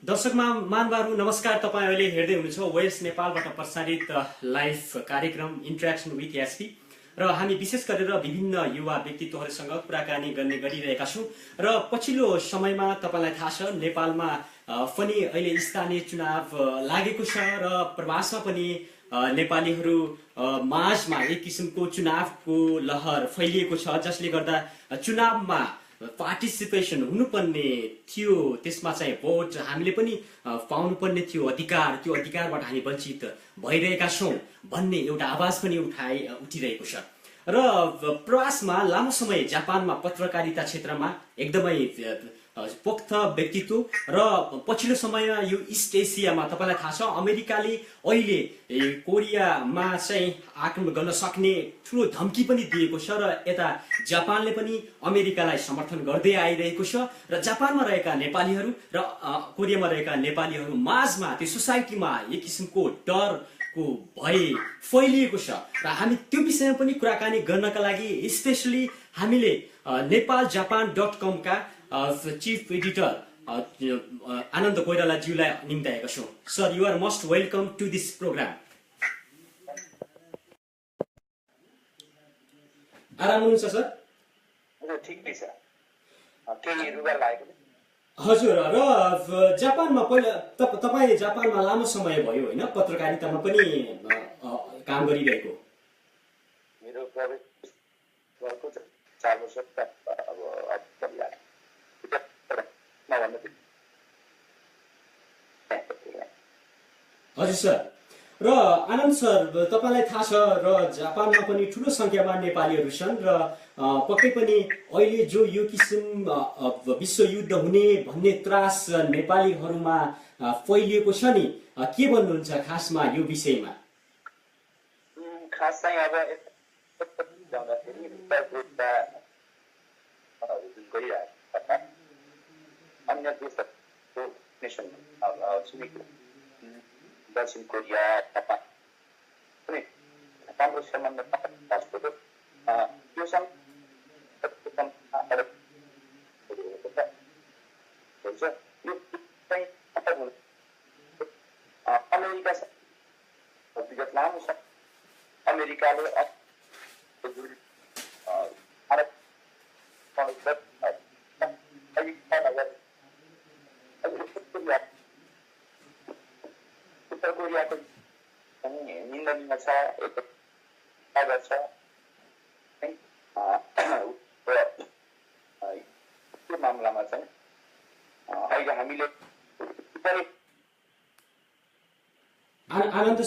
दर्शक महानुभावहरू नमस्कार। तपाईं अहिले हेर्दै हुनुहुन्छ वेस नेपालबाट प्रसारित लाइभ कार्यक्रम इन्टरेक्सन विथ एसपी र हामी विशेष गरेर विभिन्न युवा व्यक्तित्वहरूसँग कुराकानी गर्ने गरिरहेका छौं। र पछिल्लो समयमा तपाईलाई थाहा छ नेपालमा पनि अहिले स्थानीय चुनाव लागेको छ र प्रवासमा पनि नेपालीहरू माझमा एक किसिमको चुनावको लहर फैलिएको छ, जसले गर्दा चुनावमा पार्टिसिपेसन हुनुपर्ने थियो, त्यसमा चाहिँ भोट हामीले पनि पाउनुपर्ने थियो अधिकार, त्यो अधिकारबाट हामी वञ्चित भइरहेका छौं भन्ने एउटा आवाज पनि उठिरहेको छ। र प्रवासमा लामो समय जापानमा पत्रकारिता क्षेत्रमा एकदमै पोख्त व्यक्तित्व र पछिल्लो समयमा यो इस्ट एसियामा तपाईलाई थाहा छ अमेरिकाले अहिले कोरियामा चाहिँ आक्रमण गर्न सक्ने ठूलो धम्की पनि दिएको छ र यता जापानले पनि अमेरिकालाई समर्थन गर्दै आइरहेको छ र जापानमा रहेका नेपालीहरू र कोरियामा रहेका नेपालीहरू माझमा त्यो सोसाइटीमा एक किसिमको डरको भय फैलिएको छ र हामी त्यो विषयमा पनि कुराकानी गर्नका लागि स्पेशली हामीले nepaljapan.com का चीफ एडिटर आनन्द कोइराला ज्यूलाई निम्ताएका छौं। Sir, you are most welcome to this program. आराम हुनुहुन्छ सर? ठिकै छ। केही रुगा लागेको? हजुर, र जापानमा पहिला तपाईँ जापानमा लामो समय भयो होइन, पत्रकारितामा पनि काम गरिरहेको? मेरो प्रवेश गरेको 4 वर्ष हजुर सर। र आनन्द सर, तपाईलाई थाहा छ र जापानमा पनि ठूलो संख्यामा नेपालीहरू छन् र पक्कै पनि अहिले जो यो किसिम विश्वयुद्ध हुने भन्ने त्रास नेपालीहरूमा फैलिएको छ नि, के भन्नुहुन्छ खासमा यो विषयमा? खास चाहिँ अब जाँदाखेरि अन्य देशहरूको नेसन छिमेकी दक्षिण कोरिया, राम्रो सम्बन्ध त्यो अमेरिका विगत लामो अमेरिकाले उत्तर कोरियाको निन्दनीय छ, त्यो मामलामा चाहिँ अहिले हामीले आनन्द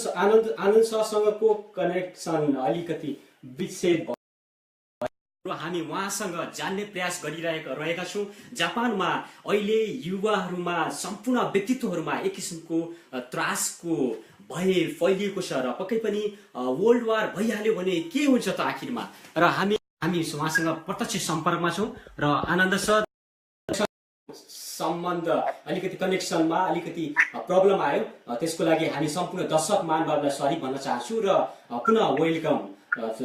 सरसँगको कनेक्सन अलिकति विच्छेद भयो। हामी उहाँसँग जान्ने प्रयास गरिरहेका छौं। जापानमा अहिले युवाहरूमा, सम्पूर्ण व्यक्तित्वहरूमा एक किसिमको त्रासको भय फैलिएको छ र पक्कै पनि वर्ल्ड वार भइहाल्यो भने के हुन्छ त आखिरमा। र हामी उहाँसँग प्रत्यक्ष सम्पर्कमा छौं र आनन्द सर सम्बन्ध अलिकति कनेक्सनमा अलिकति प्रब्लम आयो, त्यसको लागि हामी सम्पूर्ण दर्शक महानुभावलाई सरी भन्न चाहन्छु र पुनः वेलकम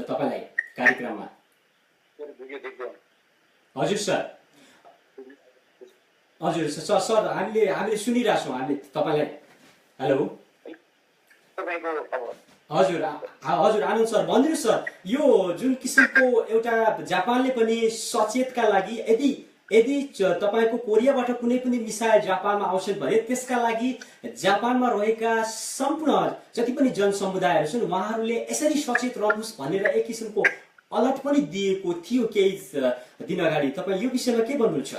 तपाईलाई कार्यक्रममा। हजुर सर। हजुर सर, हामीले सुनिरहेछौँ हामीले तपाईलाई। हेलो। हजुर आनन्द सर भनिदिनुहोस् सर, यो जुन किसिमको एउटा जापानले पनि सचेतका लागि यदि तपाईको कोरियाबाट कुनै पनि मिसाइल जापानमा आउँछन् भने त्यसका लागि जापानमा रहेका सम्पूर्ण जति पनि जनसमुदायहरू छन् उहाँहरूले यसरी सचेत रहनुहोस् भनेर एक किसिमको अलर्ट पनि दिएको थियो केही दिन अगाडि। तपाईँ यो विषयमा के भन्नुहुन्छ?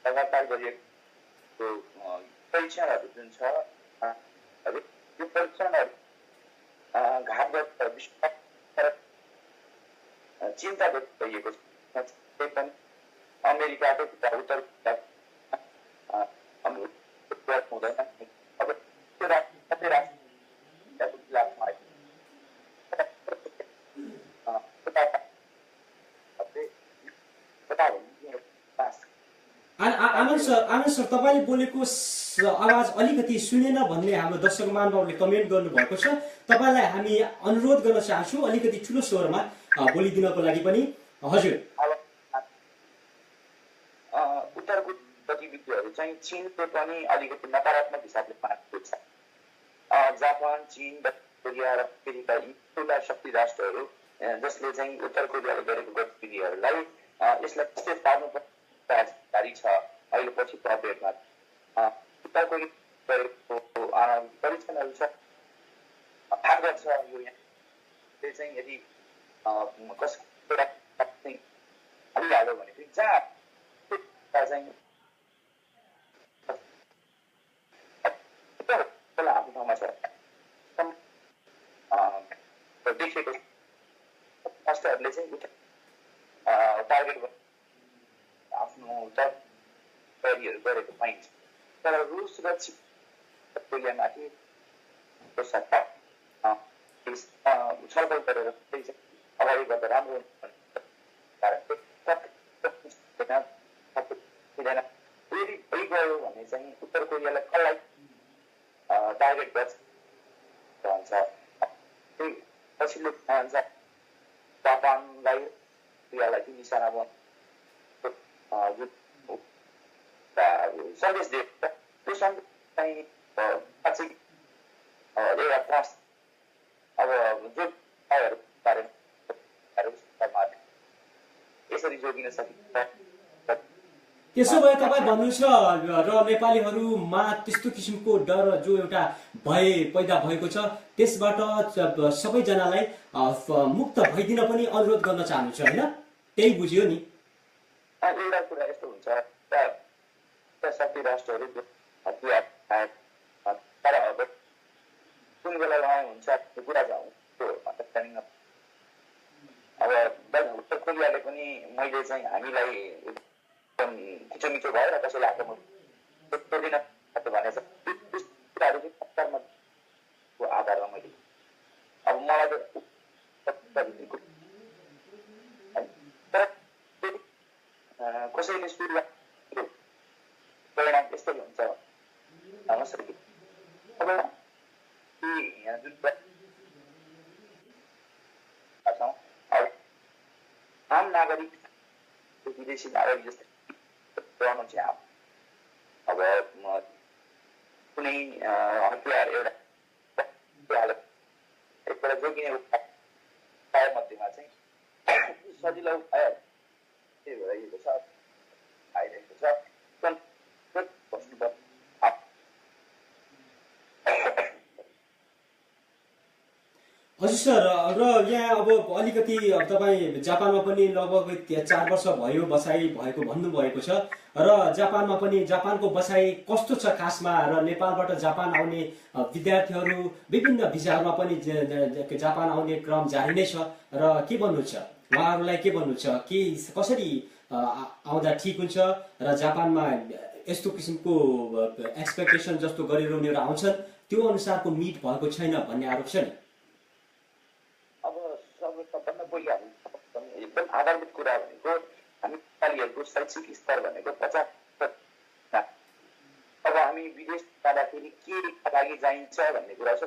लगातार गरिएको परीक्षणहरू जुन छ, यो परीक्षणहरू घातक चिन्ता व्यक्त गरिएको छ। अमेरिकाको उत्तर हुँदैन। अब त्यो आनन्द सर तपाईँले बोलेको आवाज अलिकति सुनेन भन्ने हाम्रो दर्शक महानुभावले कमेन्ट गर्नुभएको छ। तपाईँलाई हामी अनुरोध गर्न चाहन्छौँ अलिकति ठुलो स्वरमा बोलिदिनको लागि पनि। हजुर, उत्तरको गतिविधिहरू चाहिँ चीनले पनि अलिकति नकारात्मक हिसाबले मानेको छ। जापान, चीन, कोरिया र अमेरिका यी ठुला शक्ति राष्ट्रहरू जसले चाहिँ उत्तर कोरियाले गरेको गतिविधिहरूलाई यसलाई कस्तो पार्नुपर्ने जारी छ। अहिले पछि अपडेटमा उत्तर कोरिया गरेको परीक्षणहरू छ, आग्रह छ। यो यहाँ चाहिँ यदि कसको हालिहाल्यो भने चाहिँ जहाँ चाहिँ आफ्नो ठाउँमा छ देखेको राष्ट्रहरूले चाहिँ टार्गेट आफ्नो तयारीहरू गरेको पाइन्छ। तर रुस र कोरियामाथि सट्टा छलफल गरेर अगाडि बढ्दा राम्रो यदि भइगयो भने चाहिँ उत्तर कोरियालाई कसलाई टार्गेट गर्छ भन्छ, पछिल्लो भन्छ जापानलाई कोरियालाई चाहिँ निशाना सन्देश दिएको त्यो सन्देश चाहिँ साँच्चै एउटा ट्रस्ट अब जो बारेमा यसरी जोगिन सकिन्छ। त्यसो भए तपाईँ भन्नुहुन्छ र नेपालीहरूमा त्यस्तो किसिमको डर जो एउटा भय पैदा भएको छ त्यसबाट सबैजनालाई मुक्त भइदिन पनि अनुरोध गर्न चाहनुहुन्छ, होइन? त्यही बुझ्यो नि। एउटा कुरा यस्तो हुन्छ, शक्ति राष्ट्रहरू हतियार तर अब कुन बेला उहाँ हुन्छ त्यो कुरा जाउँ त्यो अन्डरस्ट्यान्डिङ। अब उत्तर कोरियाले पनि मैले चाहिँ हामीलाई मिठो मिठो भएर कसैलाई आक्रमण दिन भनेछ कुराहरू चाहिँ आधारमा मैले अब मलाई कसैले सुरुवात परिणाम त्यस्तै हुन्छ नमस्ते। अब यहाँ जुन आम नागरिक विदेशी नागरिक जस्तै रहनु चाहिँ अब कुनै हतियार एउटा एकपल्ट जोगिने उपाय मध्येमा चाहिँ सजिलो उपाय त्यही भइरहेको छ आइरहेको छ। हजुर सर, र यहाँ अब अलिकति तपाईँ जापानमा पनि लगभग 4 वर्ष भयो बसाइ भएको भन्नुभएको छ र जापानमा पनि जापानको बसाइ कस्तो छ खासमा, र नेपालबाट जापान आउने विद्यार्थीहरू विभिन्न भिजाहरूमा पनि जापान आउने क्रम जारी नै छ र के भन्नुहुन्छ उहाँहरूलाई, के भन्नुहुन्छ के कसरी आउँदा ठिक हुन्छ र जापानमा यस्तो किसिमको एक्सपेक्टेसन जस्तो गरेर उनीहरू आउँछन् त्यो अनुसारको मिट भएको छैन भन्ने आरोप छ नि? एकदम आधारभूत कुरा भनेको हामी नेपालीहरूको शैक्षिक स्तर भनेको 50। अब हामी विदेश जाँदाखेरि के लागि जाइन्छ भन्ने कुरा छ।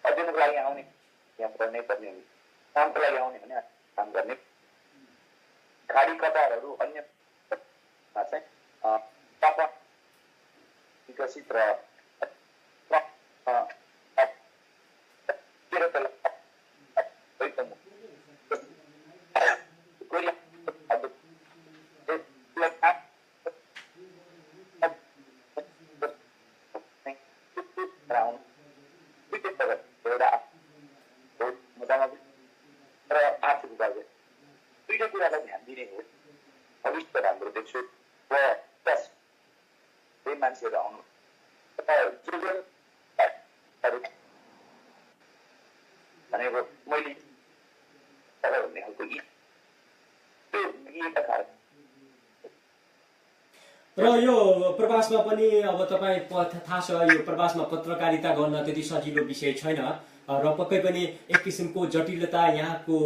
अध्ययनको लागि आउने यहाँ पढ्नै पर्ने, कामको लागि आउने भने काम गर्ने, खाडी कतारहरू अन्य चाहिँ विकसित र र यो प्रवासमा पनि अब तपाईँ थाहा छ यो प्रवासमा पत्रकारिता गर्न त्यति सजिलो विषय छैन। र पक्कै पनि एक किसिमको जटिलता यहाँको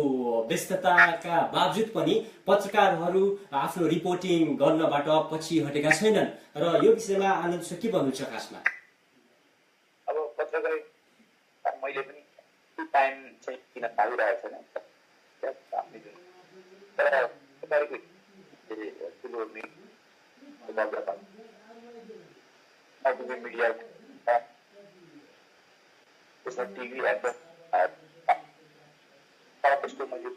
व्यस्तताका बावजुद पनि पत्रकारहरू आफ्नो रिपोर्टिङ गर्नबाट पछि हटेका छैनन् र यो विषयमा आनन्द सर के भन्नुहुन्छ खासमा? अब पत्रकारिता मैले पनि त्यो टाइम चाहिँ किन पाइरहेको छैन तर पत्रकारिताको ठुलो मिडिया त्यसमा टिभी त्यस्तो मैले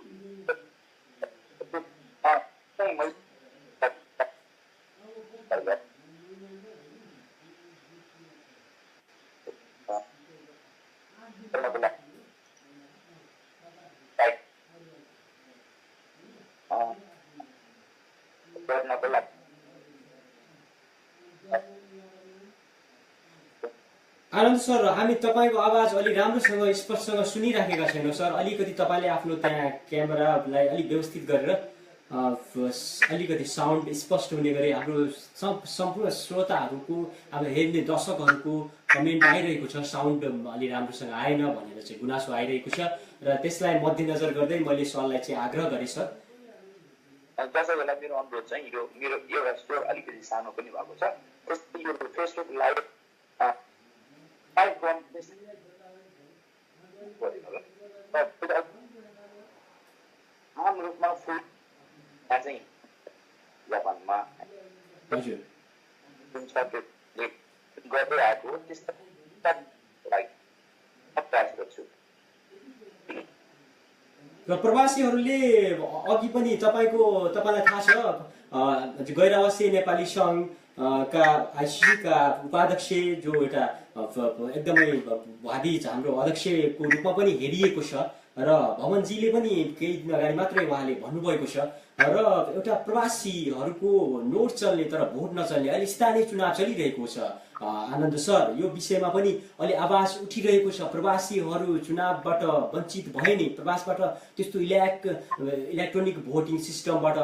आनन्द सर, हामी तपाईँको आवाज अलि राम्रोसँग स्पष्टसँग सुनिराखेका छैनौँ सर। अलिकति तपाईँले आफ्नो त्यहाँ क्यामेरालाई अलिक व्यवस्थित गरेर अलिकति साउन्ड स्पष्ट हुने गरी हाम्रो सम्पूर्ण श्रोताहरूको अब हेर्ने दर्शकहरूको कमेन्ट आइरहेको छ, साउन्ड अलि राम्रोसँग आएन भनेर चाहिँ गुनासो आइरहेको छ र त्यसलाई मध्यनजर गर्दै मैले सरलाई चाहिँ आग्रह गरेँ सर। दर्शकहरूलाई मेरो अनुरोध चाहिँ यो मेरो एउटा स्टोर अलिकति सानो पनि भएको छ, त्यसले यो फेसबुक लाइभ आम रूपमा फुड चाहिँ जापानमा जुन छ त्यो गर्दै आएको हो त्यसलाई प्रयास गर्छु र प्रवासीहरूले अघि पनि तपाईँलाई थाहा छ गैरावासी नेपाली सङ्घ का आइसिसी का उपाध्यक्ष जो एउटा एकदमै भावी हाम्रो अध्यक्षको रूपमा पनि हेरिएको छ र भवनजीले पनि केही दिन अगाडि मात्रै उहाँले भन्नुभएको छ र एउटा प्रवासीहरूको नोट चल्ने तर भोट नचल्ने अहिले स्थानीय चुनाव चलिरहेको छ। आनन्द सर, यो विषयमा पनि अलि आवाज उठिरहेको छ, प्रवासीहरू चुनावबाट वञ्चित भए नि, प्रवासबाट त्यस्तो इलेक्ट्रोनिक भोटिङ सिस्टमबाट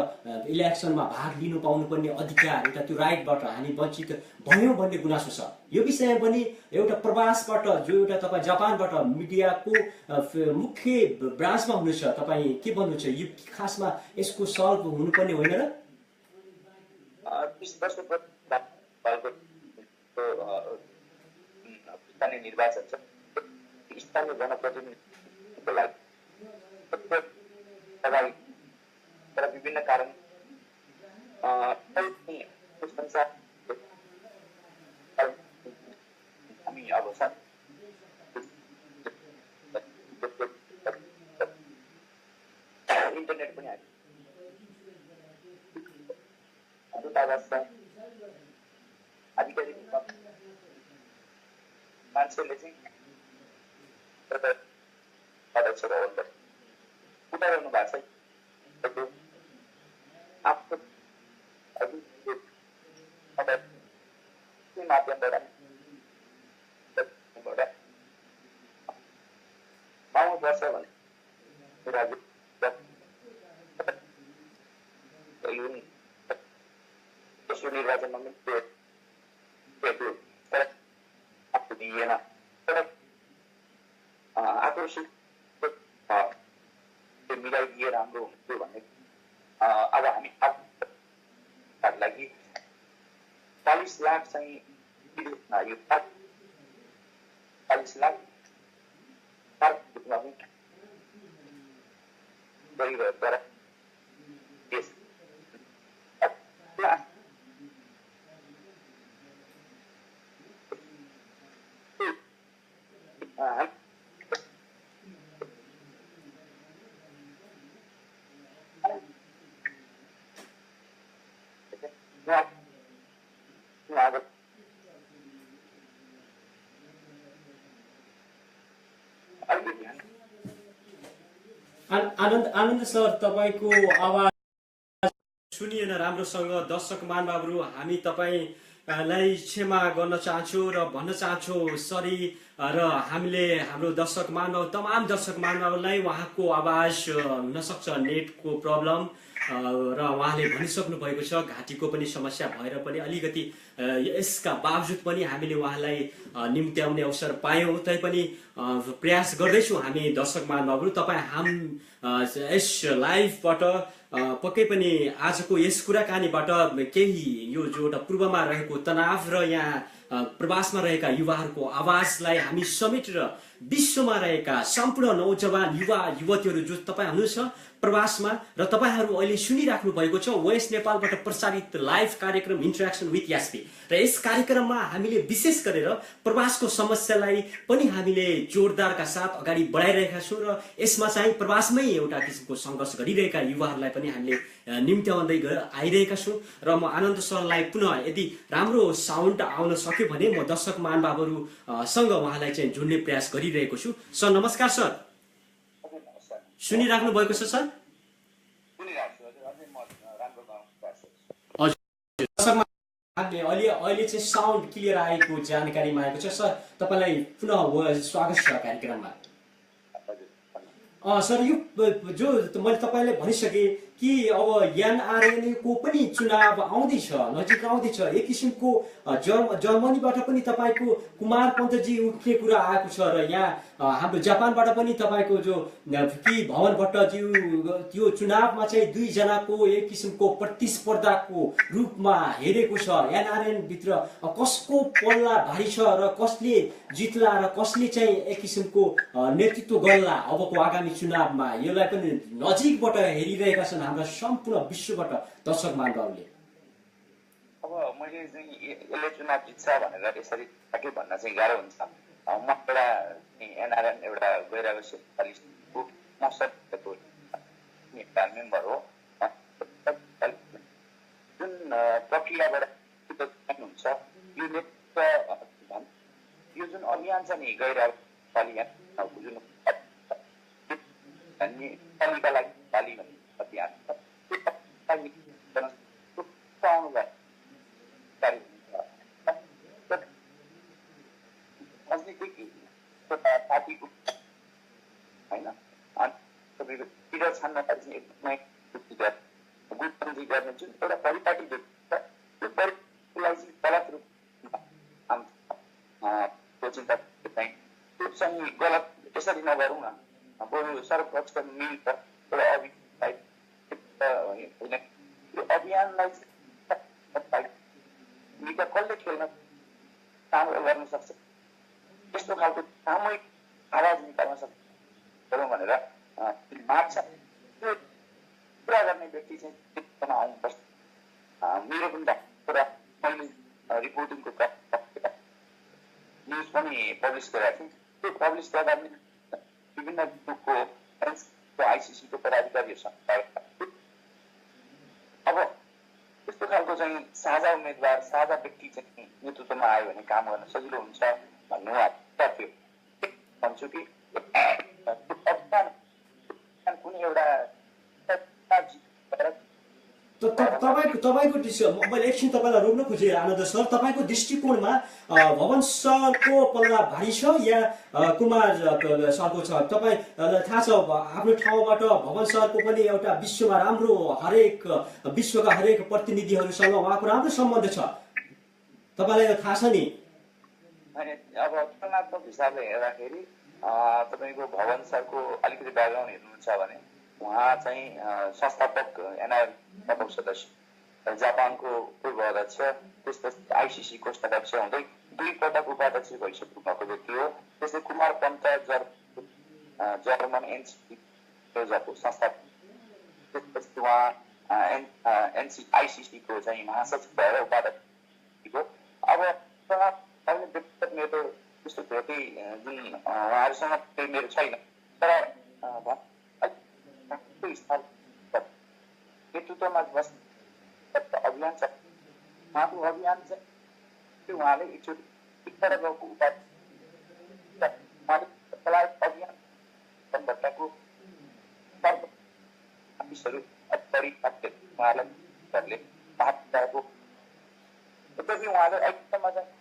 इलेक्सनमा भाग लिनु पाउनुपर्ने अधिकार एउटा त्यो राइटबाट हामी वञ्चित भयौँ भन्ने गुनासो छ। यो विषयमा पनि एउटा प्रवासबाट जो एउटा तपाईँ जापानबाट मिडियाको मुख्य ब्रान्चमा हुनुहुन्छ, तपाईँ के भन्नुहुन्छ? यो खासमा यसको सल्भ हुनुपर्ने होइन र? स्थानीय निर्वाचन छ, स्थानीय जनप्रतिनिधिको लागि तर विभिन्न कारण हामी अब इन्टरनेट पनि आधिकारिक मान्छेले चाहिँ अध्यक्ष भवनबाट उठाइरहनु भएको छ आफ्नो माध्यमबाट पाउनुपर्छ भने तेस्रो निर्वाचनमा पनि दिएन तर आकर्षित मिलाइदिए राम्रो हुन्थ्यो भन्ने अब हामी लागि 40 लाख चाहिँ यो 40 लाख गरिरहेको तर आनन्द सर, तपाईँको आवाज सुनिएन राम्रोसँग। दर्शक महानुभावहरू, हामी तपाईँ लाई क्षमा गर्न चाहन्छु र भन्न चाहन्छु सरी र हामीले हाम्रो दर्शक मानव तमाम दर्शक मानवलाई उहाँको आवाज हुन सक्छ नेटको प्रब्लम र उहाँले भनिसक्नु भएको छ घाँटीको पनि समस्या भएर पनि अलिकति यसका बावजुद पनि हामीले उहाँलाई निम्त्याउने अवसर पायौँ तैपनि प्रयास गर्दैछौँ हामी दर्शक महानुभावहरू तपाईँ यस लाइभबाट पक्कै पनि आजको यस कुराकानीबाट केही यो जो एउटा पूर्वमा रहेको तनाव र यहाँ प्रवासमा रहेका युवाहरूको आवाजलाई हामी समेटेर विश्वमा रहेका सम्पूर्ण नौजवान युवा युवतीहरू जो तपाईँ हुनुहुन्छ प्रवासमा र तपाईँहरू अहिले सुनिराख्नु भएको छ वेस्ट नेपालबाट प्रसारित लाइभ कार्यक्रम इन्टरेक्सन विथ यास्पी र यस कार्यक्रममा हामीले विशेष गरेर प्रवासको समस्यालाई पनि हामीले जोरदारका साथ अगाडि बढाइरहेका छौँ र यसमा चाहिँ प्रवासमै एउटा किसिमको सङ्घर्ष गरिरहेका युवाहरूलाई पनि हामीले निम्त्याउँदै आइरहेका छौँ र म आनन्द सरलाई पुनः यदि राम्रो साउन्ड आउन सक्यो भने म दर्शक महानुभावहरूसँग उहाँलाई चाहिँ जोड्ने प्रयास गरिरहेको छु सर नमस्कार सर सुनिराख्नु भएको छ सर अहिले चाहिँ साउन्ड क्लियर आएको जानकारी मागेको छ सर तपाईँलाई पुनः स्वागत छ कार्यक्रममा सर यो जो मैले तपाईँलाई भनिसकेँ कि अब एनआरएन को पनि चुनाव आउँदैछ नजिक आउँदैछ एक किसिमको जर्मनीबाट पनि तपाईँको कुमार पन्तजी उठ्ने कुरा आएको छ र यहाँ हाम्रो जापानबाट पनि तपाईँको जो कि भवन भट्टज्यू त्यो चुनावमा चाहिँ दुईजनाको एक किसिमको प्रतिस्पर्धाको रूपमा हेरेको छ एनआरएन भित्र कसको पल्ला भारी छ र कसले जित्ला र कसले चाहिँ एक किसिमको नेतृत्व गर्ला अबको आगामी चुनावमा यसलाई पनि नजिकबाट हेरिरहेका छन् हाम्रा सम्पूर्ण विश्वबाट दर्शक महानुभावले अब मैले चाहिँ यसले चुनाव जित्छ भनेर यसरी ठ्याक्कै भन्न चाहिँ गाह्रो हुन्छ म एउटा एनआरएन एउटा गैरावासी नेपाली मेम्बर हो जुन प्रक्रियाबाट हुन्छ यो जुन अभियान छ नि गैरावासी जुन नेपालीका लागि नेपाली भन्ने अभियान राजनीतिक पार्टीको होइन लिडर छान्नलाई चाहिँ एकदमै गुटबन्दी गर्ने जुन एउटा परिपाटी देखिन्छ त्यो परिपाटीलाई चाहिँ गलत रूपमा त्यो चिन्ता चाहिँ त्यो चाहिँ गलत यसरी नगरौँ न बरु सर्वपक्षको मिलेर एउटा अभियानलाई कसले खेल्न काम गर्न सक्छ यस्तो खालको सामूहिक आवाज निकाल्न सक्छ भनेर माग्छ त्यो पुरा गर्ने व्यक्ति चाहिँ आउनुपर्छ मेरो पनि कुरा मैले रिपोर्टिङको न्युज पनि पब्लिस गरेको थिएँ त्यो पब्लिस गर्दा पनि विभिन्न ग्रुपको आइसिसीको पदाधिकारीहरूसँग अब त्यस्तो खालको चाहिँ साझा उम्मेदवार साझा व्यक्ति चाहिँ नेतृत्वमा आयो भने काम गर्न सजिलो हुन्छ भन्नु थियो भन्छु कि कुनै एउटा तपाईँको मैले एकछिन तपाईँलाई रोक्न खोजेँ आनन्द सर तपाईँको दृष्टिकोणमा भवन सरको पल्ला भारी छ या कुमार सरको छ तपाईँलाई थाहा छ आफ्नो ठाउँबाट भवन सरको पनि एउटा विश्वमा राम्रो हरेक विश्वका हरेक प्रतिनिधिहरूसँग उहाँको राम्रो सम्बन्ध छ तपाईँलाई थाहा छ नि अब तुलनात्मक हिसाबले हेर्दाखेरि तपाईँको भवन सरको अलिकति ब्याकग्राउन्ड हेर्नुहुन्छ भने उहाँ चाहिँ संस्थापक एनआरएन सदस्य जापानको पूर्व अध्यक्ष त्यसपछि आइसिसी कोष अध्यक्ष हुँदै 2 पटक उपाध्यक्ष भइसक्नु भएको व्यक्ति हो त्यसै कुमार पन्त जर्मन एनसिको संस्थापक त्यसपछि उहाँ आइसिसीको चाहिँ महासचिव भएर उपाध्यक्ष अब व्यक्तिगत मेरो त्यस्तो धेरै जुन उहाँहरूसँग मेरो छैन तर नेतृत्वमा अभियान छ उहाँको अभियान चाहिँ त्यो उहाँले एकचोटि टिकबाट गएको उहाँले अभियान भट्टाको मानिसहरू उहाँलाई त्यसपछि उहाँले अहिलेसम्म चाहिँ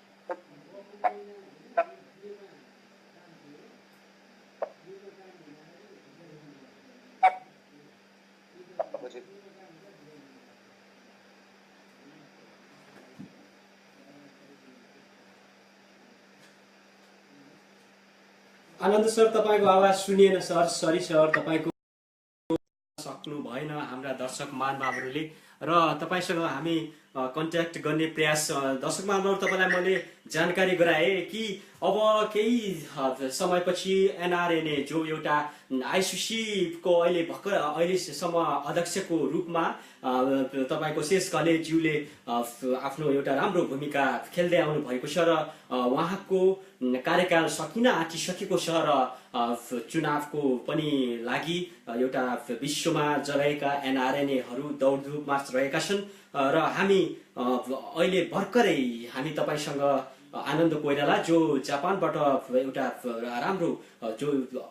आनन्द सर तपाईँको आवाज सुनिएन सर, सरी सर, तपाईँको सक्नु भएन हाम्रा दर्शक महानुभावहरूले र तपाईँसँग हामी कन्ट्याक्ट गर्ने प्रयास दर्शक महानुभाव तपाईँलाई मैले जानकारी गराएँ कि अब केही समयपछि एनआरएनए जो एउटा आइसिसीको अहिलेसम्म अध्यक्षको रूपमा तपाईँको शेष घलेज्यूले आफ्नो एउटा राम्रो भूमिका खेल्दै आउनु भएको छ र उहाँको कार्यकाल सकिन आँटिसकेको छ र चुनावको पनि लागि एउटा विश्वमा जगेका एनआरएनएहरू दौडधुपमा रहेका छन् र हामी अहिले भर्खरै हामी तपाईँसँग आनन्द कोइराला जो जापानबाट एउटा राम्रो जो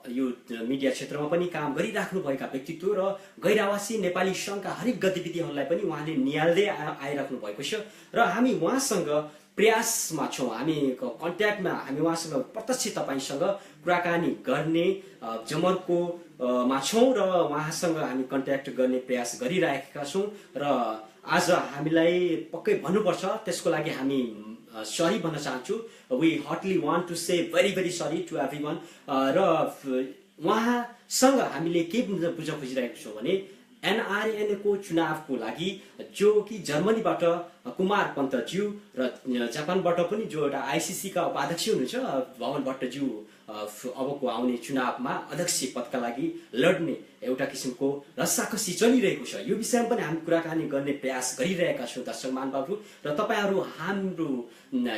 यो मिडिया क्षेत्रमा पनि काम गरिराख्नु भएका व्यक्तित्व र गैर-आवासी नेपाली सङ्घका हरेक गतिविधिहरूलाई पनि उहाँले निहाल्दै आइराख्नु भएको छ र हामी उहाँसँग प्रयासमा छौँ, हामी कन्ट्याक्टमा, हामी उहाँसँग प्रत्यक्ष तपाईँसँग कुराकानी गर्ने जमर्को मा छौँ र उहाँसँग हामी कन्ट्याक्ट गर्ने प्रयास गरिरहेका छौँ र आज हामीलाई पक्कै भन्नुपर्छ, त्यसको लागि हामी सरी भन्न चाहन्छु। We heartily want to say very very sorry to everyone र उहाँसँग हामीले के बुझ्न खोजिरहेको छौँ भने एनआरएनए को चुनावको लागि जो कि जर्मनीबाट कुमार पन्तज्यू र जापानबाट पनि जो एउटा आइसिसी का उपाध्यक्ष हुनुहुन्छ भवन भट्टज्यू अबको आउने चुनावमा अध्यक्ष पदका लागि लड्ने एउटा किसिमको रस्साकसी चलिरहेको छ। यो विषयमा पनि हामी कुराकानी गर्ने प्रयास गरिरहेका छौँ दर्शक महानुभावहरू र तपाईँहरू हाम्रो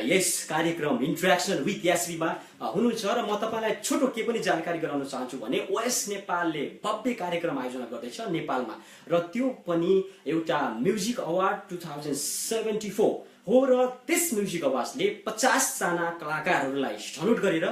यस कार्यक्रम इन्ट्रेक्सन विथ एसबीमा हुनुहुन्छ र म तपाईँलाई छोटो के पनि जानकारी गराउन चाहन्छु भने ओएस नेपालले भव्य कार्यक्रम आयोजना गर्दैछ नेपालमा र त्यो पनि एउटा म्युजिक अवार्ड 2074 हो र त्यस म्युजिक अवार्डले 50 जना कलाकारहरूलाई छनौट गरेर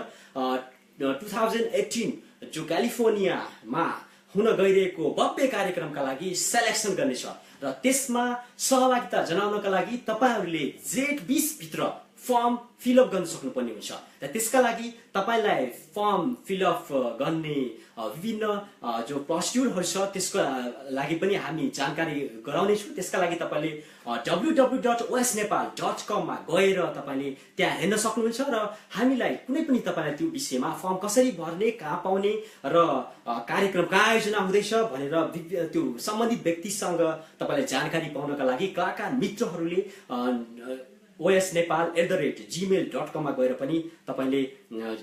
2018 जो क्यालिफोर्नियामा हुन गइरहेको भव्य कार्यक्रमका लागि सेलेक्सन गर्नेछ र त्यसमा सहभागिता जनाउनका लागि तपाईहरूले जेठ 20 भित्र फर्म फिलअप गर्न सक्नुपर्ने हुन्छ र त्यसका लागि तपाईलाई फर्म फिलअप गर्ने विभिन्न जो प्रोसिड्युरहरू छ त्यसको लागि पनि हामी जानकारी गराउने छौँ। त्यसका लागि तपाईले www.osnepal.com मा गएर तपाईले त्यहाँ हेर्न सक्नुहुन्छ र हामीलाई कुनै पनि तपाईलाई त्यो विषयमा फर्म कसरी भर्ने, कहाँ पाउने र कार्यक्रम कहाँ आयोजना हुँदैछ भनेर त्यो सम्बन्धित व्यक्तिसँग तपाईले जानकारी पाउनका लागि कलाकार मित्रहरूले osnepal@gmail.com मा गएर पनि तपाईले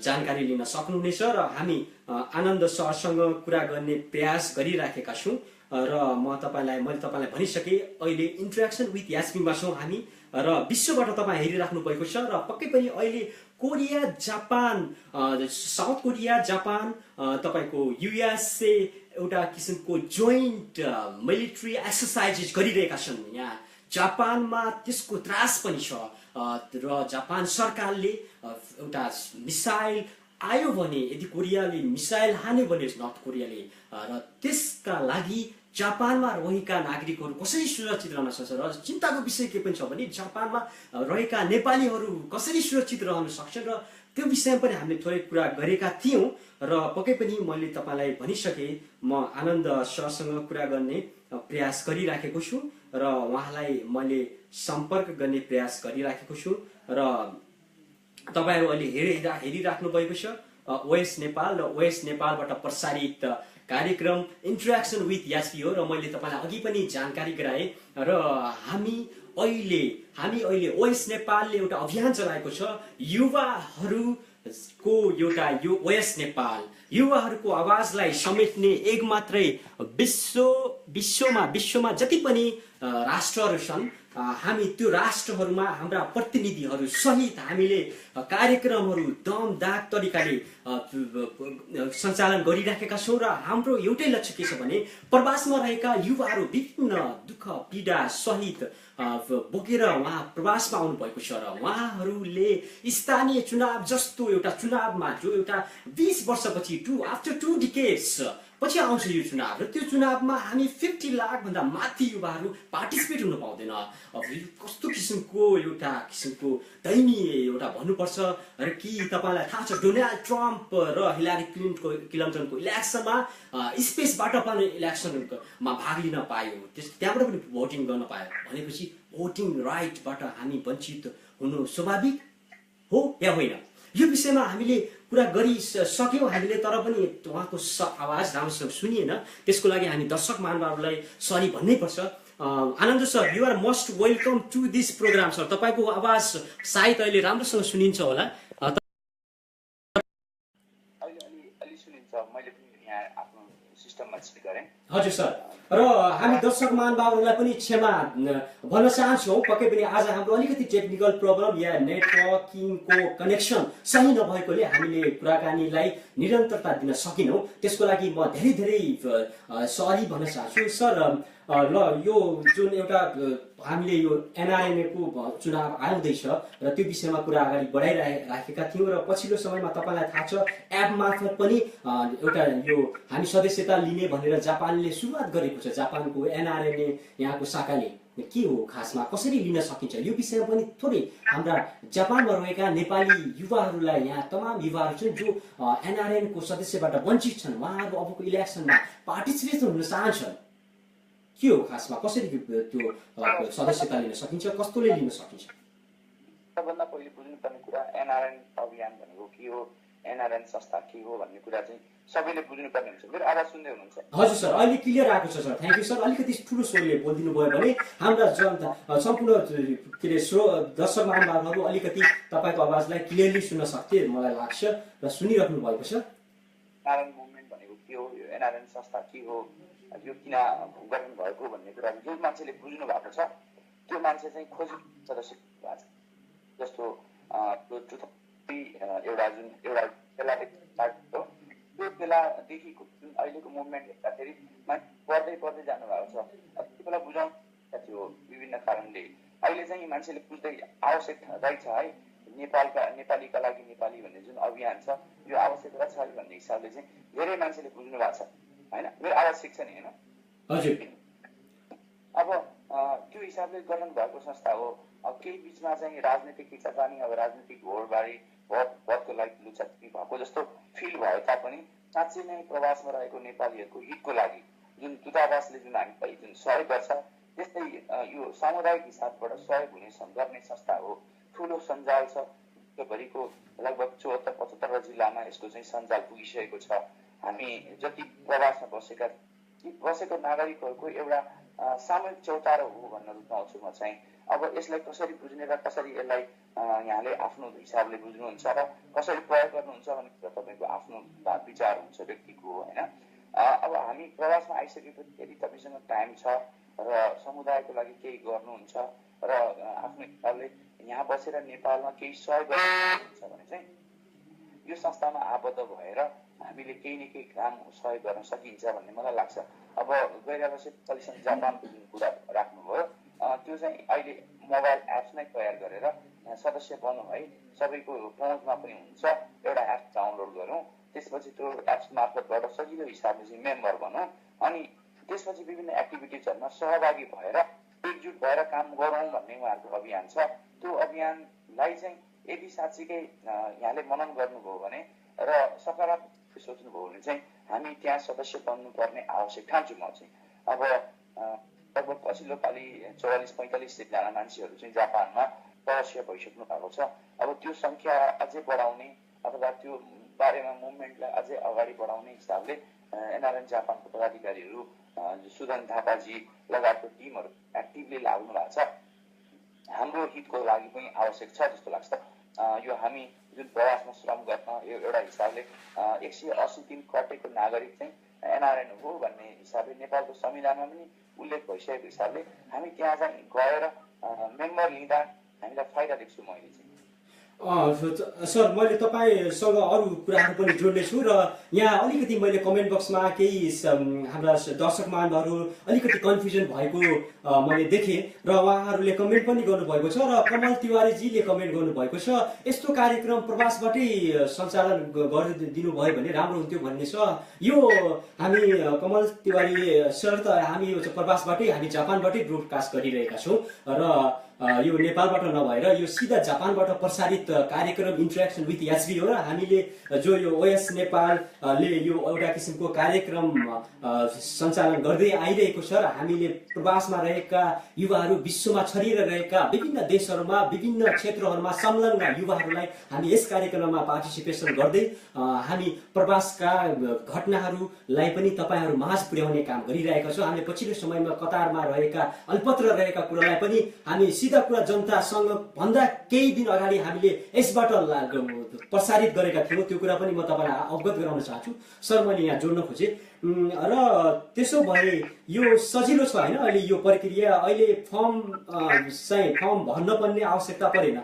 जानकारी लिन सक्नुहुनेछ र हामी आनन्द सरसँग कुरा गर्ने प्रयास गरिराखेका छौँ र मैले तपाईलाई भनिसके अहिले इन्ट्रेक्सन विथ यास्मिनमा छौँ हामी र विश्वबाट तपाईँ हेरिराख्नु भएको छ र पक्कै पनि अहिले Korea, Japan, south Korea, Japan, तपाईको युएसए एउटा किसिमको जोइन्ट मिलिट्री एक्सरसाइजेस गरिरहेका छन्। यहाँ जापानमा त्यसको त्रास पनि छ र जापान सरकारले एउटा मिसाइल आयो भने यदि कोरियाले मिसाइल हान्यो भने नर्थ कोरियाले र त्यसका लागि जापानमा रहेका नागरिकहरू कसरी सुरक्षित रहन सक्छ र चिन्ताको विषय के पनि छ भने जापानमा रहेका नेपालीहरू कसरी सुरक्षित रहन सक्छन् र त्यो विषयमा पनि हामीले थोरै कुरा गरेका थियौँ र पक्कै पनि मैले तपाईलाई भनिसके म आनन्द सरसँग कुरा गर्ने प्रयास गरिराखेको छु र उहाँलाई मैले सम्पर्क गर्ने प्रयास गरिराखेको छु र तपाईहरु अहिले हेरिराख्नु भएको छ ओएस नेपाल र ओएस नेपालबाट प्रसारित कार्यक्रम इन्ट्रेक्सन विथ यास्पी हो र मैले तपाईलाई अघि पनि जानकारी गराए र हामी अहिले ओएस नेपालले एउटा अभियान चलाएको छ युवाहरूको एउटा यो ओएस नेपाल युवाहरूको आवाजलाई समेट्ने एक मात्रै विश्वमा जति पनि राष्ट्रहरू छन् हामी त्यो राष्ट्रहरूमा हाम्रा प्रतिनिधिहरू सहित हामीले कार्यक्रमहरू दमदाग तरिकाले सञ्चालन गरिराखेका छौँ र हाम्रो एउटै लक्ष्य के छ भने प्रवासमा रहेका युवाहरू विभिन्न दुःख पीडा सहित बोकेर उहाँ प्रवासमा आउनु भएको छ र उहाँहरूले स्थानीय चुनाव जस्तो एउटा चुनावमा जो एउटा 20 वर्षपछि आफ्टर 2 डिकेड्स पछि आउँछ यो चुनाव र त्यो चुनावमा हामी 50 लाखभन्दा माथि युवाहरू पार्टिसिपेट हुन पाउँदैन। अब यो कस्तो किसिमको दयनीय एउटा भन्नुपर्छ र कि तपाईँलाई थाहा छ डोनाल्ड ट्रम्प र हिलारी क्लिन्टनको इलेक्सनमा स्पेसबाट पनि इलेक्सनमा भाग लिन पायो, त्यहाँबाट पनि भोटिङ गर्न पायो भनेपछि भोटिङ राइटबाट हामी वञ्चित हुनु स्वाभाविक हो या होइन? यो विषयमा हामीले कुरा गरिसक्यौँ हामीले, तर पनि उहाँको आवाज राम्रोसँग सुनिएन। त्यसको लागि हामी दर्शक महानुभावहरूलाई सरी भन्नै पर्छ। Anand sir, you are most welcome to this programme sir. तपाईँको आवाज सायद अहिले राम्रोसँग सुनिन्छ होला। हजुर सर, र हामी दर्शक महानुभावहरूलाई पनि क्षमा भन्न चाहन्छौँ। पक्कै पनि आज हाम्रो अलिकति टेक्निकल प्रब्लम या नेटवर्किङको कनेक्सन सही नभएकोले हामीले कुराकानीलाई निरन्तरता दिन सकेनौँ। त्यसको लागि म धेरै सरी भन्न चाहन्छु सर। ल यो जुन एउटा हामीले यो एनआरएनएको चुनाव आउँदैछ र त्यो विषयमा कुरा अगाडि बढाइराखेका थियौँ र पछिल्लो समयमा तपाईँलाई थाहा छ एप मार्फत पनि एउटा यो हामी सदस्यता लिने भनेर जापानले सुरुवात गरेको छ। जापानको एनआरएनए यहाँको शाखाले के हो खासमा, कसरी लिन सकिन्छ, यो विषयमा पनि थोरै हाम्रा जापानमा रहेका नेपाली युवाहरूलाई, यहाँ तमाम युवाहरू छन् जो एनआरएनको सदस्यबाट वञ्चित छन्, उहाँहरू अबको इलेक्सनमा पार्टिसिपेट हुन चाहन्छन्, के हो खासमा, कसरी त्यो सदस्यता लिन सकिन्छ, कस्तोले लिन सकिन्छ? सबभन्दा पहिले बुझ्नुपर्ने कुरा एनआरएन अभियान भनेको के हो, एनआरएन संस्था के हो भन्ने कुरा चाहिँ सबैले बुझ्नुपर्ने हुन्छ। मेरो आवाज सुन्दै हुनुहुन्छ? हजुर सर, अहिले क्लियर आएको छ सर। Thank you sir. अलिकति ठुलो स्वरले बोलिदिनु भयो भने हाम्रा जनता सम्पूर्ण के अरे दर्शक महानुभावहरू अलिकति तपाईँको आवाजलाई क्लियरली सुन्न सक्थे मलाई लाग्छ र सुनिराख्नु भएको छ। एनआरएन मुभमेन्ट भनेको के हो, यो एनआरएन संस्था के हो, यो किन गठन भएको भन्ने कुरा जो मान्छेले बुझ्नु भएको छ त्यो मान्छे चाहिँ खोजी सदस्य भएको छ। जस्तो एउटा त्यो बेलादेखिको जुन अहिलेको मुभमेन्ट हेर्दाखेरि मान्छे बढ्दै जानुभएको छ। त्यो बेला बुझाउनु थियो विभिन्न कारणले। अहिले चाहिँ मान्छेले बुझ्दै आवश्यक रहेछ है, नेपालीका लागि नेपाली भन्ने जुन अभियान छ यो आवश्यक रहेछ है भन्ने हिसाबले चाहिँ धेरै मान्छेले बुझ्नु भएको छ होइन। मेरो आवाज ठिक छ नि होइन? हजुर। अब त्यो हिसाबले गठन भएको संस्था हो। अब केही बिचमा चाहिँ राजनीतिक खिचातानी, अब राजनीतिक होडबारी भोटको लागि लुचाचुरी भएको जस्तो फिल भए तापनि साँच्चै नै प्रवासमा रहेको नेपालीहरूको हितको लागि जुन दूतावासले जुन हामीलाई जुन सहयोग गर्छ त्यस्तै यो सामुदायिक हिसाबबाट सहयोग गर्ने संस्था हो। ठुलो सञ्जाल छ, भरिको लगभग 74-75 जिल्लामा यसको चाहिँ सञ्जाल पुगिसकेको छ। हामी जति प्रवासमा बसेको नागरिकहरूको एउटा सामूहिक चौतारो हो भन्न रुचाउँछु म चाहिँ। अब यसलाई कसरी बुझ्ने र कसरी यसलाई यहाँले आफ्नो हिसाबले बुझ्नुहुन्छ र कसरी प्रयोग गर्नुहुन्छ भन्ने कुरा तपाईँको आफ्नो विचार हुन्छ व्यक्तिको होइन। अब हामी प्रवासमा आइसकेपछि यदि तपाईँसँग टाइम छ र समुदायको लागि केही गर्नुहुन्छ र आफ्नो हिसाबले यहाँ बसेर नेपालमा केही सहयोग गर्नुहुन्छ भने चाहिँ यो संस्थामा आबद्ध भएर हामीले केही न केही काम सहयोग गर्न सकिन्छ भन्ने मलाई लाग्छ। अब कोइराला नेपालीसँग जापानको जुन कुरा राख्नुभयो त्यो चाहिँ अहिले मोबाइल एप्स नै तयार गरेर सदस्य बन्नु है, सबैको पहुँचमा पनि हुन्छ। एउटा एप डाउनलोड गरौँ, त्यसपछि त्यो एप्स मार्फतबाट सजिलो हिसाबले चाहिँ मेम्बर बनौँ, अनि त्यसपछि विभिन्न एक्टिभिटिजहरूमा सहभागी भएर एकजुट भएर काम गरौँ भन्ने उहाँहरूको अभियान छ। त्यो अभियानलाई चाहिँ यदि साँच्चीकै यहाँले मनन गर्नुभयो भने र सकारात्मक सोच्नुभयो भने चाहिँ हामी त्यहाँ सदस्य बन्नुपर्ने आवश्यक ठान्छु म चाहिँ। अब लगभग पछिल्लो पालि 44-45 जना मान्छेहरू चाहिँ जापानमा सदस्य भइसक्नु भएको छ। अब त्यो सङ्ख्या अझै बढाउने अथवा त्यो बारेमा मुभमेन्टलाई अझै अगाडि बढाउने हिसाबले एनआरएन जापानको पदाधिकारीहरू सुदन थापाजी लगायतको टिमहरू एक्टिभली लाग्नु भएको छ। हाम्रो हितको लागि पनि आवश्यक छ जस्तो लाग्छ। यो हामी जुन प्रवासमा श्रम गर्न यो एउटा हिसाबले 180 दिन कटेको नागरिक चाहिँ एनआरएन हो भन्ने हिसाबले नेपालको संविधानमा पनि उल्लेख भइसकेको हिसाबले हामी त्यहाँ चाहिँ गएर मेम्बर लिँदा हामीलाई फाइदा देख्छु मैले चाहिँ। सर मैले तपाईँसँग अरू कुराहरू पनि जोड्नेछु र यहाँ अलिकति मैले कमेन्ट बक्समा केही हाम्रा दर्शक महानुभावहरू अलिकति कन्फ्युजन भएको मैले देखेँ र उहाँहरूले कमेन्ट पनि गर्नुभएको छ र कमल तिवारीजीले कमेन्ट गर्नुभएको छ यस्तो कार्यक्रम प्रवासबाटै सञ्चालन गरिदिनु भयो भने राम्रो हुन्थ्यो भन्ने छ। यो हामी कमल तिवारी सर त हामी प्रवासबाटै हामी जापानबाटै ब्रोडकास्ट गरिरहेका छौँ र यो नेपालबाट नभएर यो सिधा जापानबाट प्रसारित कार्यक्रम इन्टरेक्सन विथ एसबी हो र हामीले जो यो ओएस नेपालले यो एउटा किसिमको कार्यक्रम सञ्चालन गर्दै आइरहेको छ र हामीले प्रवासमा रहेका युवाहरू विश्वमा छरिरहेका विभिन्न देशहरूमा विभिन्न क्षेत्रहरूमा संलग्न युवाहरूलाई हामी यस कार्यक्रममा पार्टिसिपेसन गर्दै हामी प्रवासका घटनाहरूलाई पनि तपाईँहरू माझ पुर्याउने काम गरिरहेका छौँ। हामीले पछिल्लो समयमा कतारमा रहेका अल्पत्र रहेका कुरालाई पनि हामी सिधा कुरा जनतासँग भन्दा केही दिन अगाडि हामीले यसबाट प्रसारित गरेका थियौँ। त्यो कुरा पनि म तपाईँलाई अवगत गराउन चाहन्छु सर। मैले यहाँ जोड्न खोजेँ र त्यसो भए यो सजिलो छ होइन अहिले यो प्रक्रिया अहिले फर्म भर्न पर्ने आवश्यकता परेन।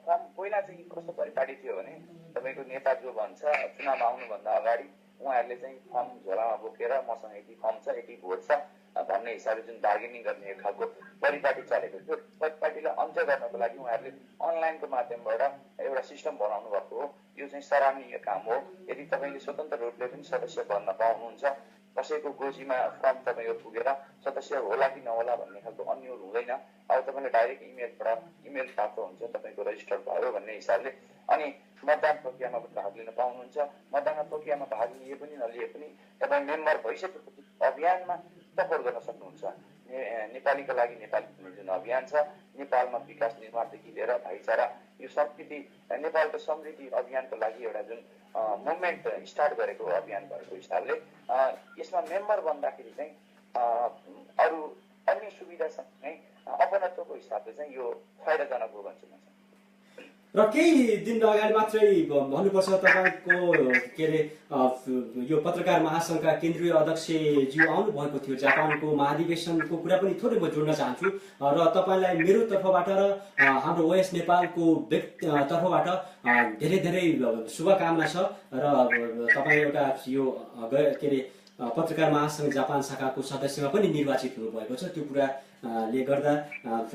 फर्म पहिला चाहिँ कस्तो परिपाटी थियो भने तपाईँको नेता जो भन्छ चुनाव आउनुभन्दा अगाडि उहाँहरूले चाहिँ फर्म झोलामा बोकेर मसँग यति फर्म छ यति भोट छ भन्ने हिसाबले जुन बार्गेनिङ गर्ने एक खालको परिपाटी चलेको थियो। परिपाटीलाई अन्त्य गर्नको लागि उहाँहरूले अनलाइनको माध्यमबाट एउटा सिस्टम बनाउनु भएको हो। यो चाहिँ सराहनीय काम हो। यदि तपाईँले स्वतन्त्र रूपले पनि सदस्य बन्न पाउनुहुन्छ, कसैको गोजीमा फर्म तपाईँको पुगेर सदस्य होला कि नहोला भन्ने खालको अन्यल हुँदैन। अब तपाईँले डाइरेक्ट इमेल प्राप्त हुन्छ तपाईँको रजिस्टर भयो भन्ने हिसाबले। अनि मतदान प्रक्रियामा भाग लिन पाउनुहुन्छ। मतदान प्रक्रियामा भाग लिए पनि नलिए पनि तपाईँ मेम्बर भइसकेपछि अभियानमा सपोर्ट गर्न सक्नुहुन्छ। नेपालीका लागि नेपाली जुन अभियान छ, नेपालमा विकास निर्माणदेखि लिएर भाइचारा यो समृद्धि नेपालको समृद्धि अभियानको लागि एउटा जुन मुभमेन्ट स्टार्ट गरेको अभियान भएको हिसाबले यसमा मेम्बर बन्दाखेरि चाहिँ अरू अन्य सुविधासँग नै अपनत्वको हिसाबले चाहिँ यो फाइदाजनक हो भन्छु म। र केही दिन अगाडि मात्रै भन्नुपर्छ तपाईँको के अरे यो पत्रकार महासङ्घका केन्द्रीय अध्यक्षज्यू आउनुभएको थियो जापानको महाधिवेशनको कुरा पनि थोरै म जोड्न चाहन्छु र तपाईँलाई मेरो तर्फबाट र हाम्रो ओएस नेपालको तर्फबाट धेरै धेरै शुभकामना छ र तपाईँ एउटा यो के अरे पत्रकार महासङ्घ जापान शाखाको सदस्यमा पनि निर्वाचित हुनुभएको छ। त्यो कुराले गर्दा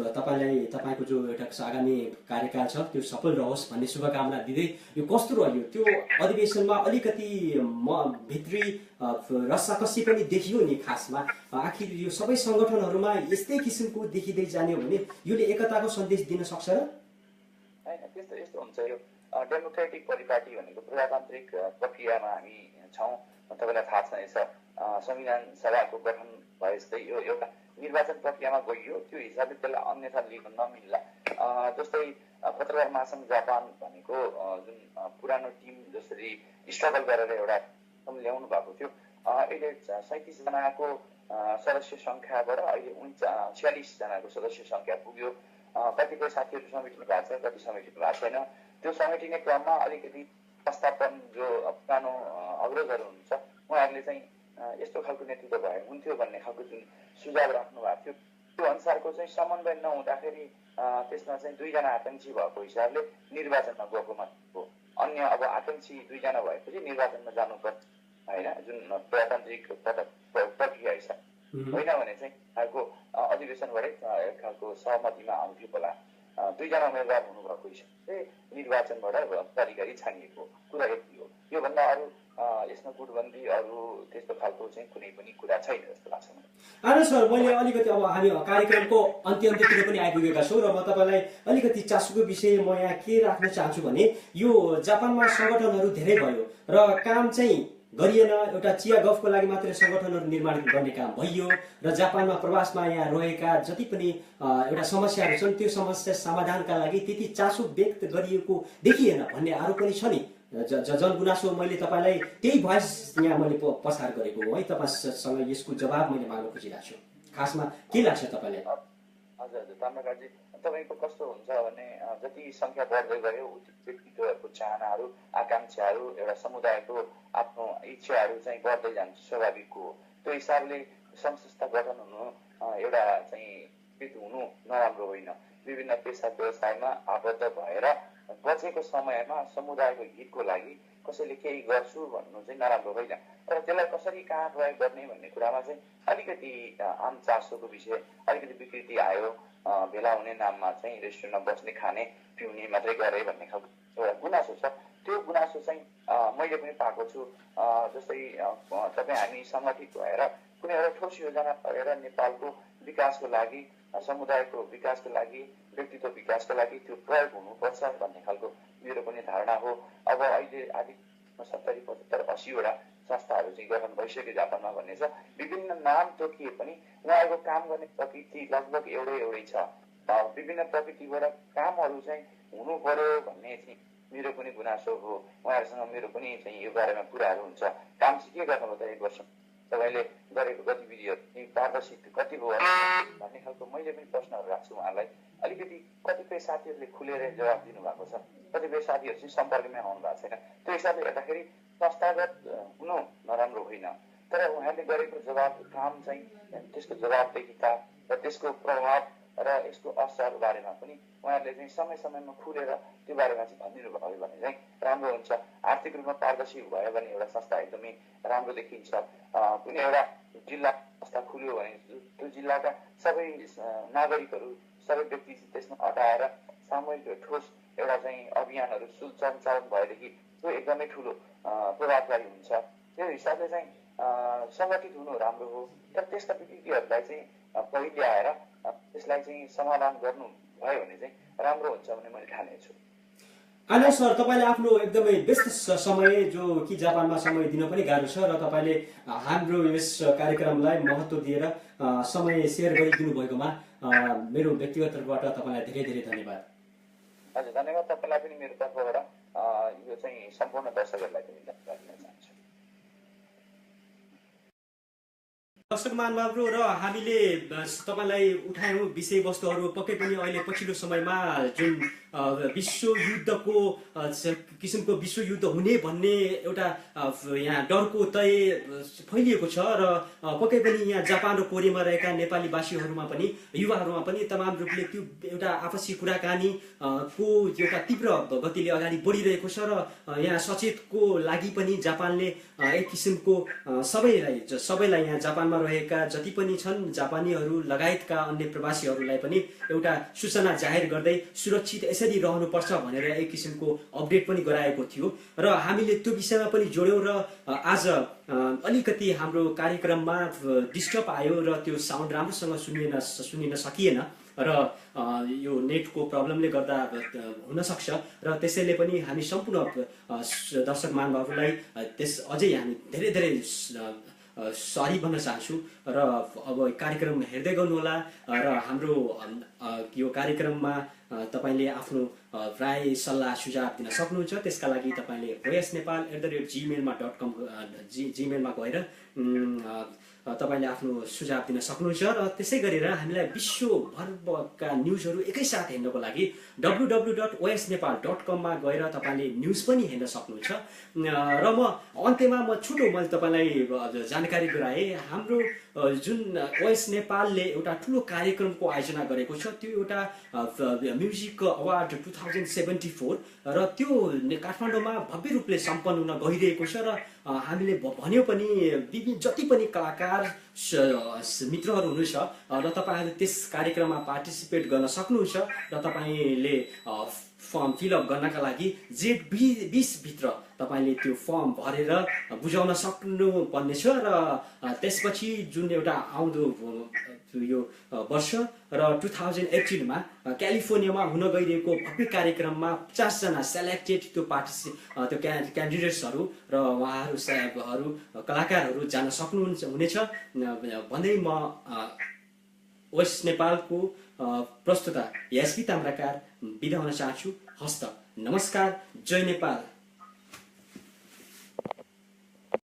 तपाईँको जो एउटा आगामी कार्यकाल छ त्यो सफल रहोस् भन्ने शुभकामना दिँदै यो कस्तो रह्यो त्यो अधिवेशनमा अलिकति भित्री रस्साकसी पनि देखियो नि। खासमा आखिर यो सबै सङ्गठनहरूमा यस्तै किसिमको देखिँदै जाने हो भने यसले एकताको सन्देश दिन सक्छ र होइन? त्यस्तो यस्तो हुन्छ। यो डेमोक्रेटिक परिपाटी भनेको प्रजातान्त्रिक प्रक्रियामा हामी छौँ। तपाईँलाई थाहा छँदैछ संविधान सभाको गठन भए जस्तै यो एउटा निर्वाचन प्रक्रियामा गइयो। त्यो हिसाबले त्यसलाई अन्यथा लिन नमिल्ला। जस्तै पत्रकार महासङ्घ जापान भनेको जुन पुरानो टिम जसरी स्ट्रगल गरेर एउटा ल्याउनु भएको थियो, अहिले 37 जनाको सदस्य सङ्ख्याबाट अहिले 46 जनाको सदस्य सङ्ख्या पुग्यो। कतिपय साथीहरू समेटिनु भएको छ, कति समेटिनु भएको छैन। त्यो समेटिने क्रममा अलिकति प्रस्तावन जो पुरानो अग्रजहरू हुनुहुन्छ उहाँहरूले चाहिँ यस्तो खालको नेतृत्व भए हुन्थ्यो भन्ने खालको जुन सुझाव राख्नु भएको थियो त्यो अनुसारको चाहिँ समन्वय नहुँदाखेरि त्यसमा चाहिँ 2 जना आकाङ्क्षी भएको हिसाबले निर्वाचनमा गएको मात्र हो। अन्य अब आकाङ्क्षी 2 जना भएपछि निर्वाचनमा जानुपर्छ होइन, जुन प्रजातान्त्रिक प्रक्रिया हिसाब होइन भने चाहिँ खालको अधिवेशनबाटै एक खालको सहमतिमा आउँथ्यो होला। 2 जना उम्मेदवार हुनुभएको हिसाबले निर्वाचनबाट तरिकारी छानिएको कुरा यति हो। योभन्दा अरू यसमा गुटबन्दी अरू त्यस्तो खालको चाहिँ कुनै पनि कुरा छैन जस्तो लाग्छ मलाई। आनन्द सर, मैले अलिकति अब हामी कार्यक्रमको अन्त्यतिर पनि आइपुगेका छौँ र म तपाईँलाई अलिकति चासोको विषय म यहाँ के राख्न चाहन्छु भने यो जापानमा सङ्गठनहरू धेरै भयो र काम चाहिँ गरिएन। एउटा चिया गफको लागि मात्रै सङ्गठनहरू निर्माण गर्ने काम भइयो र जापानमा प्रवासमा यहाँ रहेका जति पनि एउटा समस्याहरू छन् त्यो समस्या समाधानका लागि त्यति चासो व्यक्त गरिएको देखिएन भन्ने आरोप पनि छ नि। जनगुनासो मैले तपाईँलाई त्यही भोइस यहाँ मैले प्रसार गरेको हो है। तपाईँसँग यसको जवाब मैले माग्न खोजिरहेको छु। खासमा के लाग्छ तपाईँलाई? हजुर हजुर ताम्रकारजी, तपाईँको कस्तो हुन्छ भने जति सङ्ख्या बढ्दै गयो उति व्यक्तित्वहरूको चाहनाहरू आकाङ्क्षाहरू एउटा समुदायको आफ्नो इच्छाहरू चाहिँ बढ्दै जान्छ, स्वाभाविक हो। त्यो हिसाबले संस्था गठन हुनु एउटा चाहिँ हुनु नराम्रो होइन। विभिन्न पेसा व्यवसायमा आबद्ध भएर बचेको समयमा समुदायको हितको लागि कसैले केही गर्छु भन्नु चाहिँ नराम्रो होइन, तर त्यसलाई कसरी कहाँ प्रयोग गर्ने भन्ने कुरामा चाहिँ अलिकति आम चासोको विषय, अलिकति विकृति आयो। भेला हुने नाममा चाहिँ रेस्टुरेन्टमा बस्ने खाने पिउने मात्रै गरे भन्ने खालको एउटा गुनासो छ। त्यो गुनासो चाहिँ मैले पनि पाएको छु। जस्तै तपाईँ हामी सङ्गठित भएर कुनै एउटा ठोस योजना गरेर नेपालको विकासको लागि, समुदायको विकासको लागि, व्यक्तित्व विकासको लागि त्यो प्रयोग हुनुपर्छ भन्ने खालको मेरो पनि धारणा हो। अब अहिले आदि 70, 75, 80वटा संस्थाहरू चाहिँ गठन भइसक्यो जापानमा भन्ने छ। विभिन्न नाम तोकिए पनि उहाँहरूको काम गर्ने प्रकृति लगभग एउटै छ। विभिन्न प्रकृतिबाट कामहरू चाहिँ हुनु पर्यो भन्ने चाहिँ मेरो पनि गुनासो हो। उहाँहरूसँग मेरो पनि चाहिँ यो बारेमा कुराहरू हुन्छ। काम चाहिँ के गर्नुभयो त 1 वर्ष तपाईँले गरेको गतिविधिहरू पारदर्शी कति भयो भन्ने खालको मैले पनि प्रश्नहरू राख्छु उहाँलाई। अलिकति कतिपय साथीहरूले खुलेर जवाब दिनुभएको छ, कतिपय साथीहरू चाहिँ सम्पर्कमै आउनु भएको छैन। त्यो हिसाबले हेर्दाखेरि संस्थागत हुनु नराम्रो होइन, तर उहाँले गरेको जवाब काम चाहिँ त्यसको जवाबदेहिता र त्यसको प्रभाव र यसको असर बारेमा पनि उहाँहरूले चाहिँ समय समयमा खुलेर त्यो बारेमा चाहिँ भनिदिनु भयो भने चाहिँ राम्रो हुन्छ। आर्थिक रूपमा पारदर्शी भयो भने एउटा संस्था एकदमै राम्रो देखिन्छ। कुनै एउटा जिल्ला संस्था खुल्यो भने त्यो जिल्लाका सबै नागरिकहरू, सबै व्यक्ति त्यसमा अटाएर सामूहिक ठोस एउटा चाहिँ अभियानहरू सञ्चालन भएदेखि त्यो एकदमै ठुलो प्रभावकारी हुन्छ। त्यो हिसाबले चाहिँ सङ्गठित हुनु राम्रो हो, तर त्यसका विकृतिहरूलाई चाहिँ पहिले आएर त्यसलाई चाहिँ समाधान गर्नु भयो भने चाहिँ राम्रो हुन्छ भन्ने मैले ठानेछु। आनन्द सर, तपाईँले आफ्नो एकदमै व्यस्त समय जो कि जापानमा समय दिन पनि गाह्रो छ र तपाईँले हाम्रो यस कार्यक्रमलाई महत्त्व दिएर समय सेयर गरिदिनु भएकोमा मेरो व्यक्तिगत तर्फबाट तपाईँलाई धेरै धेरै धन्यवाद। हजुर, धन्यवाद तपाईँलाई पनि मेरो तर्फबाट। यो चाहिँ सम्पूर्ण दर्शकहरूलाई पनि धन्यवाद दिन चाहन्छु। दर्शक महानुभावहरू, र हामीले तपाईँलाई उठायौँ विषयवस्तुहरू पक्कै पनि अहिले पछिल्लो समयमा जुन विश्वयुद्धको किसिमको विश्वयुद्ध हुने भन्ने एउटा यहाँ डरको तय फैलिएको छ र पक्कै पनि यहाँ जापान र कोरियामा रहेका नेपालीवासीहरूमा पनि, युवाहरूमा पनि तमाम रूपले त्यो एउटा आपसी कुराकानी को एउटा तीव्र गतिले अगाडि बढिरहेको छ र यहाँ सचेतको लागि पनि जापानले एक किसिमको सबैलाई यहाँ जापानमा रहेका जति पनि छन् जापानीहरू लगायतका अन्य प्रवासीहरूलाई पनि एउटा सूचना जाहेर गर्दै सुरक्षित यसरी रहनुपर्छ भनेर एक किसिमको अपडेट पनि गराएको थियो र हामीले त्यो विषयमा पनि जोड्यौँ र आज अलिकति हाम्रो कार्यक्रममा डिस्टर्ब आयो र त्यो साउन्ड राम्रोसँग सुनिन सकिएन र यो नेटको प्रब्लमले गर्दा हुन सक्छ र त्यसैले पनि हामी सम्पूर्ण दर्शक महानुभावहरूलाई अझै हामी धेरै धेरै सरी भन्न चाहन्छु र अब कार्यक्रम हेर्दै गर्नुहोला र हाम्रो यो कार्यक्रममा तपाईँले आफ्नो राय सल्लाह सुझाव दिन सक्नुहुन्छ। त्यसका लागि तपाईँले osnepal@gmail.com जीमेलमा गएर तपाईँले आफ्नो सुझाव दिन सक्नुहुन्छ र त्यसै गरेर हामीलाई विश्वभरका न्युजहरू एकैसाथ हेर्नको लागि www.osnepal.com मा गएर तपाईँले न्युज पनि हेर्न सक्नुहुन्छ। र अन्त्यमा छोटो मैले तपाईँलाई जानकारी गराएँ, हाम्रो जुन ओएस नेपालले एउटा ठुलो कार्यक्रमको आयोजना गरेको छ, त्यो एउटा म्युजिक अवार्ड 2074 र त्यो काठमाडौँमा भव्य रूपले सम्पन्न हुन गइरहेको छ र हामीले भन्यो पनि विभिन्न जति पनि कलाकार मित्रहरू हुनुहुन्छ र तपाईँहरूले त्यस कार्यक्रममा पार्टिसिपेट गर्न सक्नुहुन्छ र तपाईँले फर्म फिलअप गर्नका लागि Z20 भित्र तपाईँले त्यो फर्म भरेर बुझाउन सक्नुपर्ने छ र त्यसपछि जुन एउटा आउँदो यो वर्ष र 2018 मा क्यालिफोर्नियामा हुन गइरहेको भव्य कार्यक्रममा 50 जना सेलेक्टेड त्यो क्यान्डिडेट्सहरू र उहाँहरू कलाकारहरू जान सक्नुहुनेछ भन्दै म ओएस नेपालको प्रस्तुता एसपी ताम्राकार बिदा हुन चाहन्छु। हस्त नमस्कार, जय नेपाल।